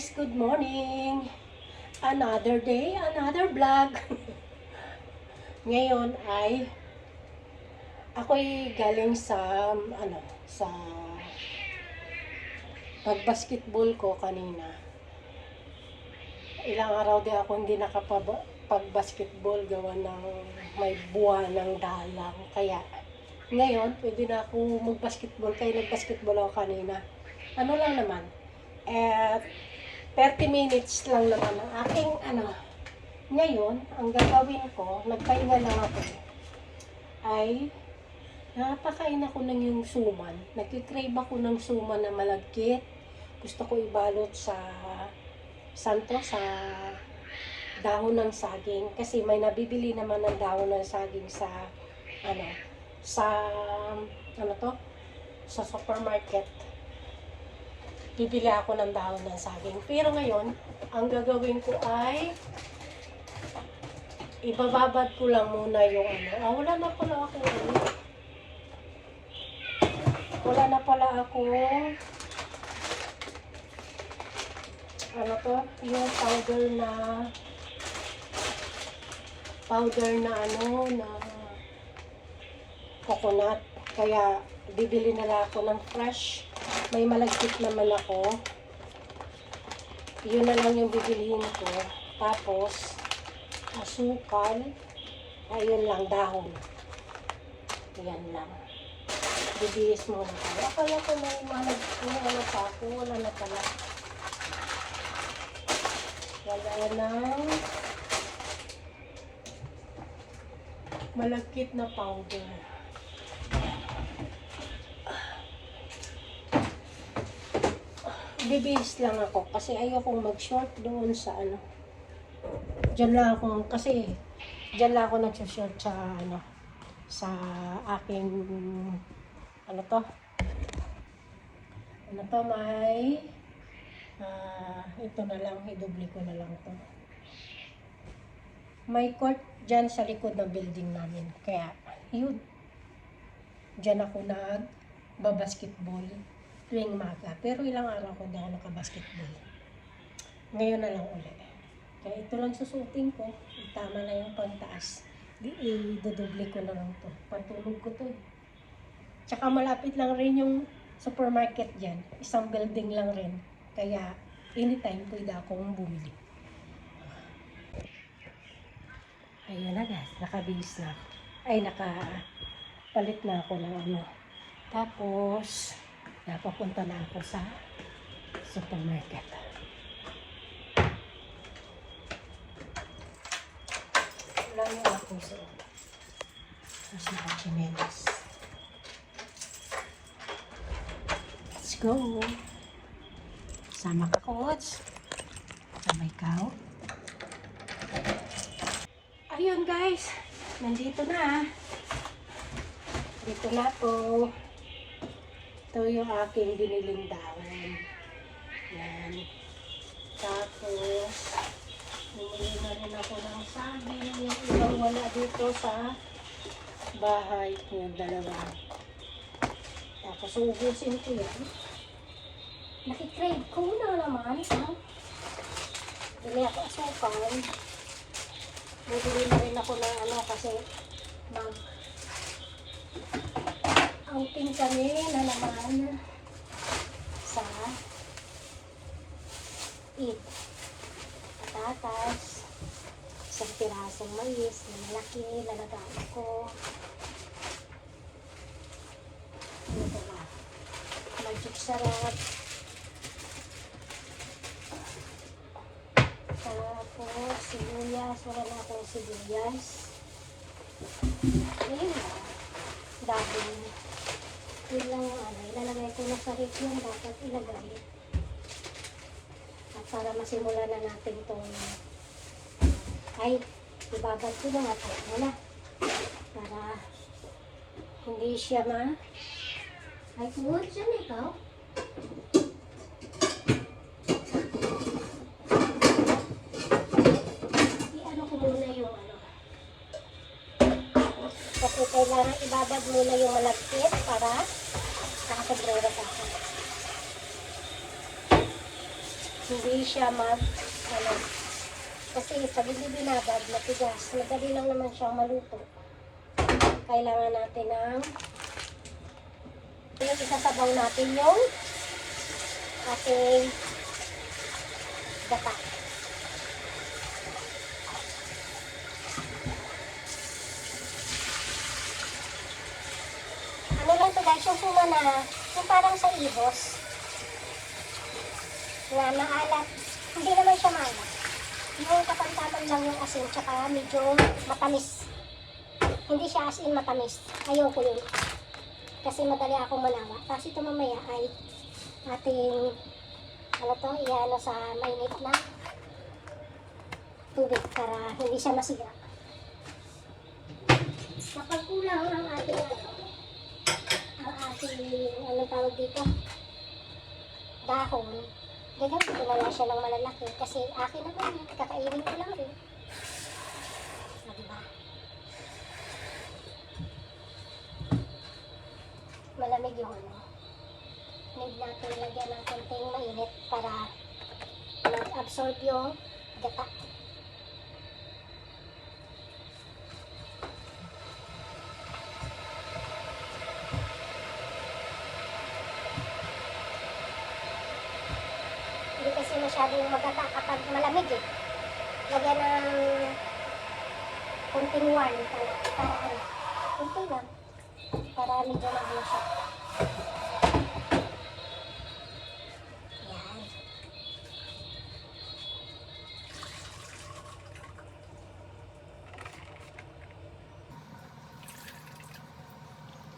guys, good morning. Another day, another vlog. Ngayon ay ako'y galing sa sa pag-basketball ko kanina. Ilang araw din ako hindi nakapag-basketball gawa ng may buwan ng dalang. Kaya ngayon, pwede na ako mag-basketball. Kaya nag-basketball ako kanina. Ano lang naman, 30 minutes lang naman ang aking Ngayon, ang gagawin ko, nagpahinga lang ako, ay napakain ako ng yung suman. Nagkikrave ako ng suman na malagkit. Gusto ko ibalot sa dahon ng saging. Kasi may nabibili naman ng dahon ng saging sa sa supermarket. Bibili ako ng dahon ng saging. Pero ngayon, ang gagawin ko ay ibababad ko lang muna yung wala na pala ako yung powder na coconut. Kaya bibili na lang ako ng fresh. May malagkit naman ako. Yun na lang yung bibilihin ko. Tapos asukal, ayun lang, dahon. Yan lang. Bibihis muna tayo. Akala ko may pa ako. Wala na pala. Wala nang malagkit na powder. Bibihis lang ako kasi ayokong mag-short doon sa Diyan lang ako nagsushort sa aking may ito na lang, idoble ko na lang to. May court dyan sa likod ng building namin. Kaya, yun. Dyan ako nag-basketball tuwing maga. Pero ilang araw ko hindi ako naka-basketball. Ngayon na lang ulit. Kaya ito lang susutin ko. Tama na yung pangtaas. Idodoble ko na lang to. Patulog ko to. Tsaka malapit lang rin yung supermarket dyan. Isang building lang rin. Kaya anytime pwede akong bumili. Ayun na guys. Nakabihis na. Nakapalit na ako ng Tapos napapunta na ako sa supermarket. Wala yung ako sa nakachinelas. Let's go! Sama ka, Coach. Sama ikaw. Ayun guys, nandito na. Dito na po. Ito yung aking biniling dahon. Yan. Tapos, bumili na rin ako ng saging. Yung ibang wala dito sa bahay. Yung dalawa. Tapos, ubusin ko yan. Nakikrave ko na naman. Bili ako asukal. Bumili na rin ako ng kasi outing kami na naman sa patatas, isang pirasong mais na malaki, lalagay ko. Ito ba? Magic sarap. Tapos sibuyas, wala na akong sibuyas. Ayun na. Dabing. Yun lang yung ilalagay ko na sa rip yung dapat ilagay. At para masimulan na natin itong ibabad ko na nga muna. Para hindi siya good siya na ikaw. I-ano ko muna yung kasi kailangan ibabad muna yung malagkit para nakasabrera sa akin. hindi siya ano, kasi pag hindi binabad, matigas. Madali lang naman siyang maluto. Kailangan natin ng isasabaw natin yung ating gata. Ano lang to guys, yung suma na, yung parang sa ihos na maalat. Hindi naman siya maalat. Yung kapantaman lang yung asin, tsaka medyo matamis. Hindi siya as in matamis. Ayoko yun. Kasi madali akong manawa. Tapos ito mamaya ay ating, ano to, iano sa mainit na tubig para hindi siya masiga. Kapag kulang ang ating, anong tawag dito, dahon, gagamit ko na lang siya ng malalaki kasi akin naman, kakainin ko lang rin. Diba? Malamig yung ano. Need natin lagyan ng konting mainit para mag-absorb yung gata. Hindi kasi masyadong magata kapag malamig eh. Lagyan ng konting warm para ano, konti lang. Para medyo mabuo siya. Yan.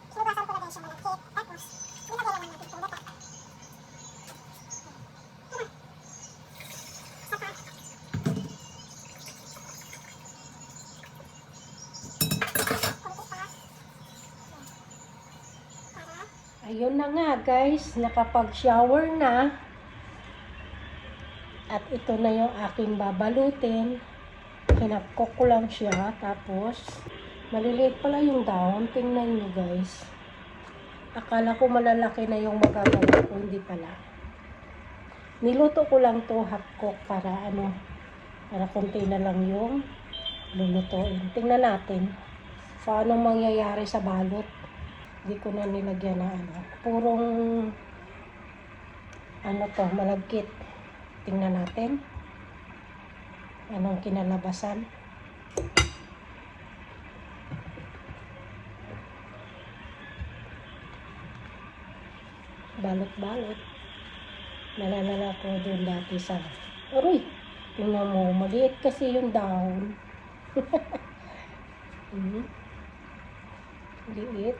Sinugasan ko na din siya malagkit. Tapos, nilagay naman natin itong gata. Ayun na nga guys, nakapag-shower na. At ito na yung aking babalutin. Kinakok ko lang siya. Tapos, maliliit pala yung dahon. Tingnan nyo guys. Akala ko malalaki na yung magagawa ko. Hindi pala. Niluto ko lang to half cook para ano, para konti na lang yung lulutuin. Tingnan natin paano mangyayari sa balot. Hindi ko na nilagyan na ano. Purong ano to, malagkit. Tingnan natin. Anong kinalabasan. Balot-balot. Nalalala ko doon dati sa... Aroy! Tingnan mo, maliit kasi yung dahon. Liit.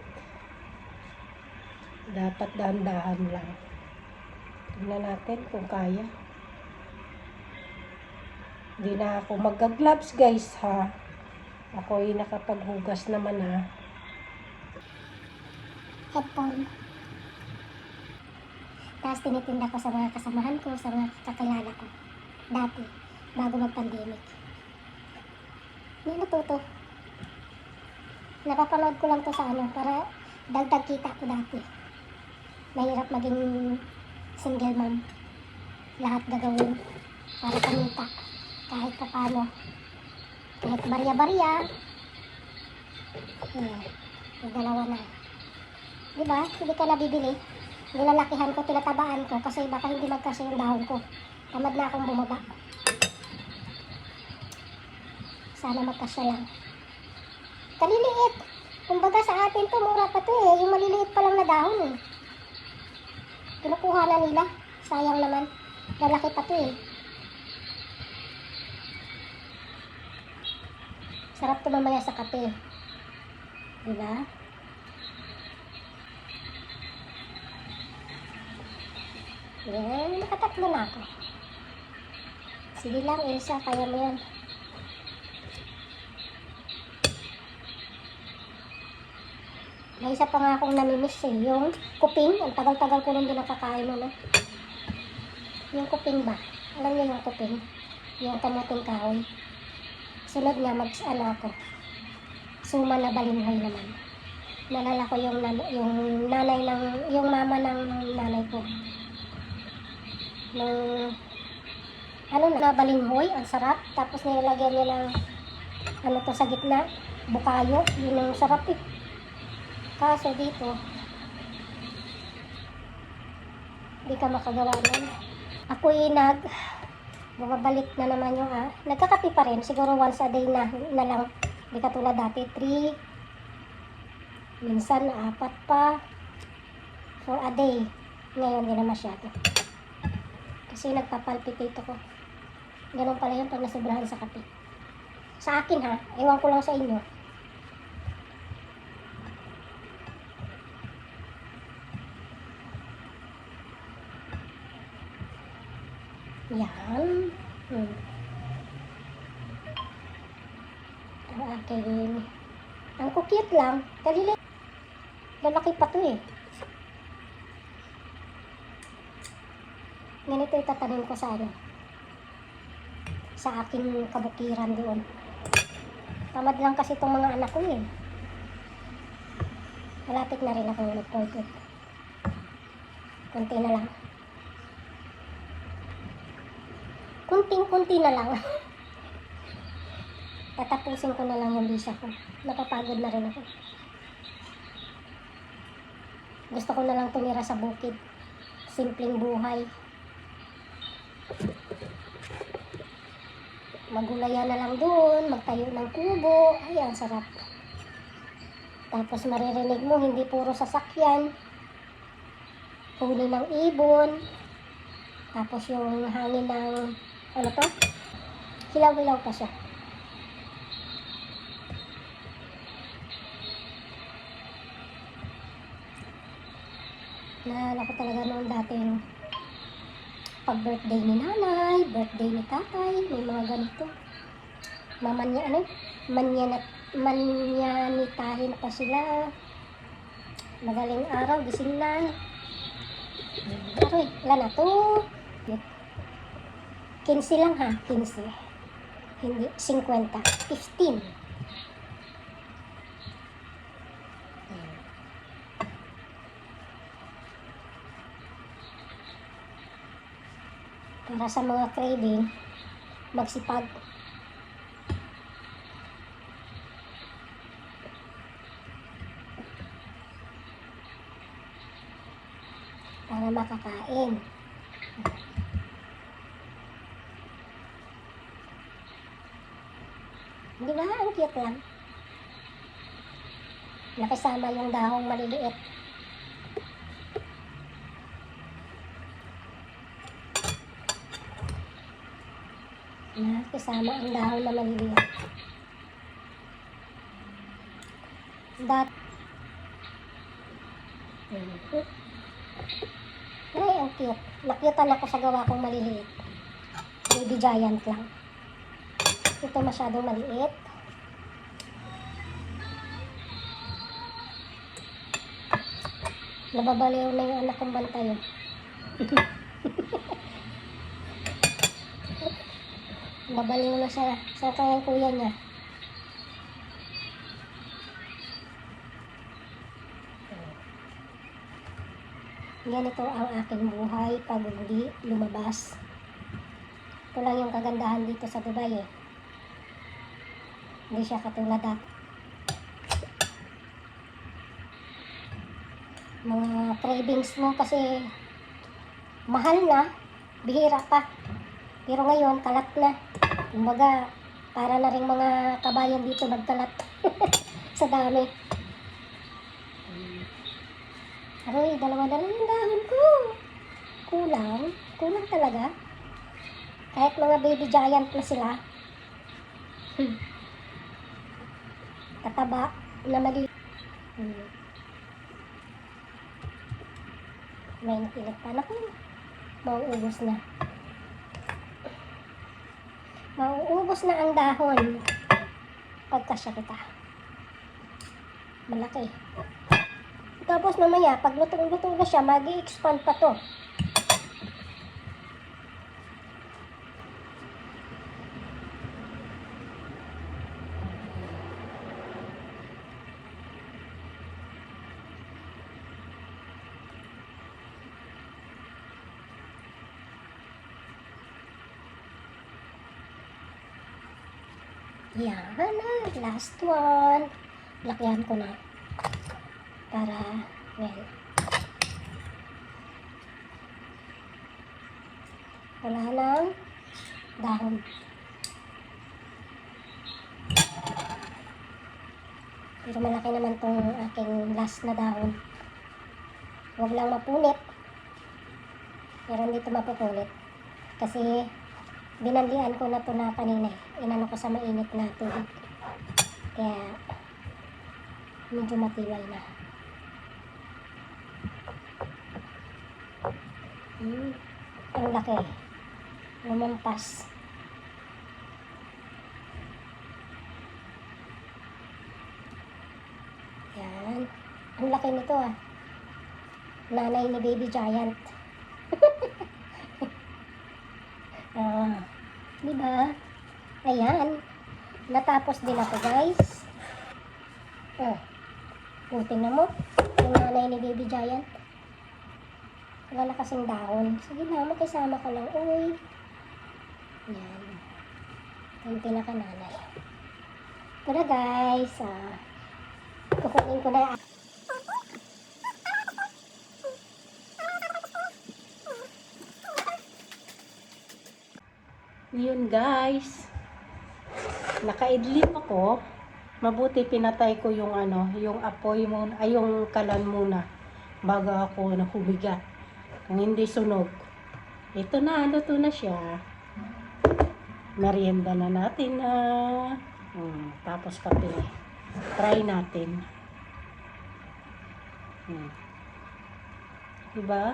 Dapat dahan-dahan lang. Tingnan natin kung kaya. Hindi na ako mag-gloves guys ha. Ako ay nakapaghugas naman ha. Headphone. Tapos tinitinda ko sa mga kasamahan ko, sa mga kakilala ko. Dati, bago mag-pandemic. Hindi natuto. Napapanood ko lang to sa ano, para dagdag kita ko dati. Mahirap maging single mom. Lahat gagawin para kumita. Kahit pa paano. Kahit barya-barya. Yung dalawa na. Diba? Hindi ka nabibili. Nilalakihan ko, tinatabaan ko kasi baka hindi magkasya yung dahon ko. Tamad na akong bumaba. Sana magkasya lang. Kaliliit. Kumbaga sa atin to, mura pa to eh. Yung maliliit pa lang na dahon eh. Kinukuha na nila. Sayang naman. Lalaki pa to eh. Sarap to mamaya sa kape. Diba? Yan, nakatatlo na ako. Sige lang, Elsa, kaya mo yan. May isa pa nga akong namimiss eh, yung kuping. Ang tagal-tagal ko nung nakakain mo, no? Yung kuping ba? Alam niyo yung kuping? Yung kamuting kahoy. Sunod nga, ano ako. Suma na balinghoy naman. Nalala ko yung nanay ng, yung mama ng nanay ko. Nung ano na, balinghoy, ang sarap. Tapos nilagyan niya ng, ano to sa gitna, bukayo, yun ang sarap eh. Kaso dito, hindi ka makagawa nun. Ako'y bumabalik na naman yung, nagkakape pa rin, siguro once a day na lang. Hindi katulad dati, 3, minsan 4 pa, for a day. Ngayon, hindi na masyado. Kasi nagpapalpitate ako. Ganun pala yun pag nasobrahan sa kape. Sa akin ha, ewan ko lang sa inyo. Yan. Ang aking, ang cute lang. Kalili. Lalaki pa to eh. Ganito itatanim ko sa ano. Sa aking kabukiran doon. Tamad lang kasi itong mga anak ko eh. Malapit na rin ako mag-pulpit. Kunti na lang. Kunting-kunti na lang. Tatapusin ko na lang yung visa ko. Napapagod na rin ako. Gusto ko na lang tumira sa bukid. Simpleng buhay. Magulayan na lang doon, magtayo ng kubo. Ay, ang sarap. Tapos maririnig mo, hindi puro sasakyan. Huli ng ibon. Tapos yung hangin ng, ano to? Hilaw-hilaw pa siya. Naalala ko talaga noon dating pag birthday ni nanay, birthday ni tatay, may mga ganito. Manyanitahin pa sila. Madaling araw, gising na. Aroy, wala na to. 15 lang ha, 15. Hindi, 50. 15. Para sa mga craving, magsipag. Para makakain. Di ba? Ang cute lang. Nakasama yung dahong maliliit. Nakasama ang dahon na maliliit. Ay, ang cute. Nakyutan ako sa gawa kong maliliit. Baby giant lang. Ito masyadong maliit. Nababaliw na yung anak kong bantay. Nababaliw na siya. Saan kaya yung kuya niya? Ganito ang aking buhay pag hindi lumabas. Ito lang yung kagandahan dito sa Dubai eh. Hindi siya katulad dati. Mga cravings mo kasi mahal na, bihira pa. Pero ngayon, kalat na. Kumbaga, para na rin mga kabayan dito magkalat sa dami. Aroy, dalawa-dalawa yung dahon ko. Kulang talaga. Kahit mga baby giant na sila. Tataba na mali. May nakilit pa na ko. Mauubos na. Mauubos na ang dahon. Pagkasya kita. Malaki. Tapos mamaya, pag luto-luto na siya, mag-i-expand pa to. Yan na, last one. Lakyan ko na. Para, yan. Wala nang dahon. Pero malaki naman tong aking last na dahon. Huwag lang mapunit. Pero hindi ito mapupunit. Kasi binanlian ko na ito na kanina. Inano ko sa mainit na tubig. Kaya medyo matibay na. Ang laki. Lumampas. Yan. Ang laki nito ah. Nanay ni Baby Giant. Diba? Ayan. Natapos din ako guys. Tingnan mo. Yung nanay ni Baby Giant. Wala na kasing dahon. Sige na, makisama ka lang. Uy. Yan. Yung pinaka-nanay. Ito na guys. Kukunin ko na. Yun guys. Nakaidlip ako. Mabuti pinatay ko yung yung apoy muna, ay yung kalan muna bago ako humiga. Kung hindi sunog. Ito na, luto na siya. Merienda na natin na. Tapos kape. Try natin. Diba?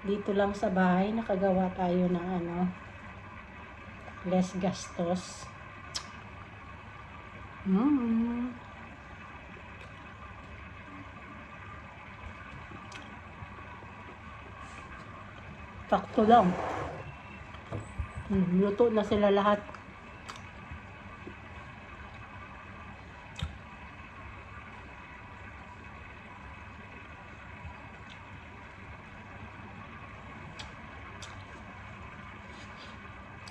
Dito lang sa bahay nakagawa tayo ng less gastos. Sakto lang. Luto na sila lahat.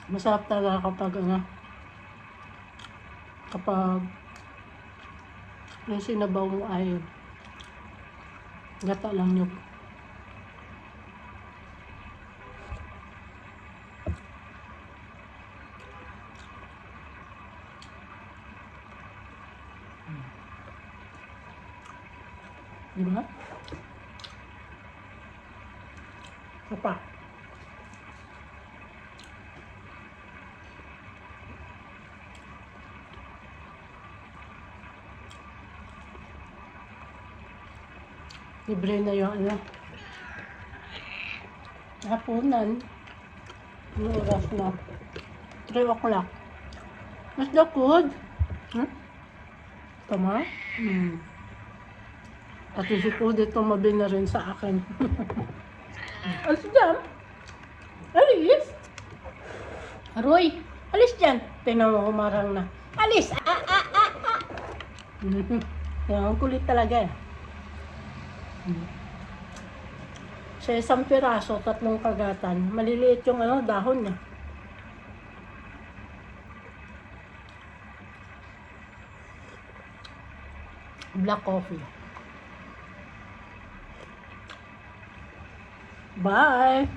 Masarap talaga kapag yung sinabaw mo ay gata lang yun. Diba? Apa? Libre na yung hapunan. Yung oras na 3 o'clock. Mas the food? Tama? Pati si food ito mabili na rin sa akin. Alis dyan? Alis? Aroy, alis dyan. Tingnan mo, humarang na. Alis! Yan, kulit talaga eh. Sa isang piraso, 3 kagatan. Maliliit yung dahon niya. Black coffee. Bye!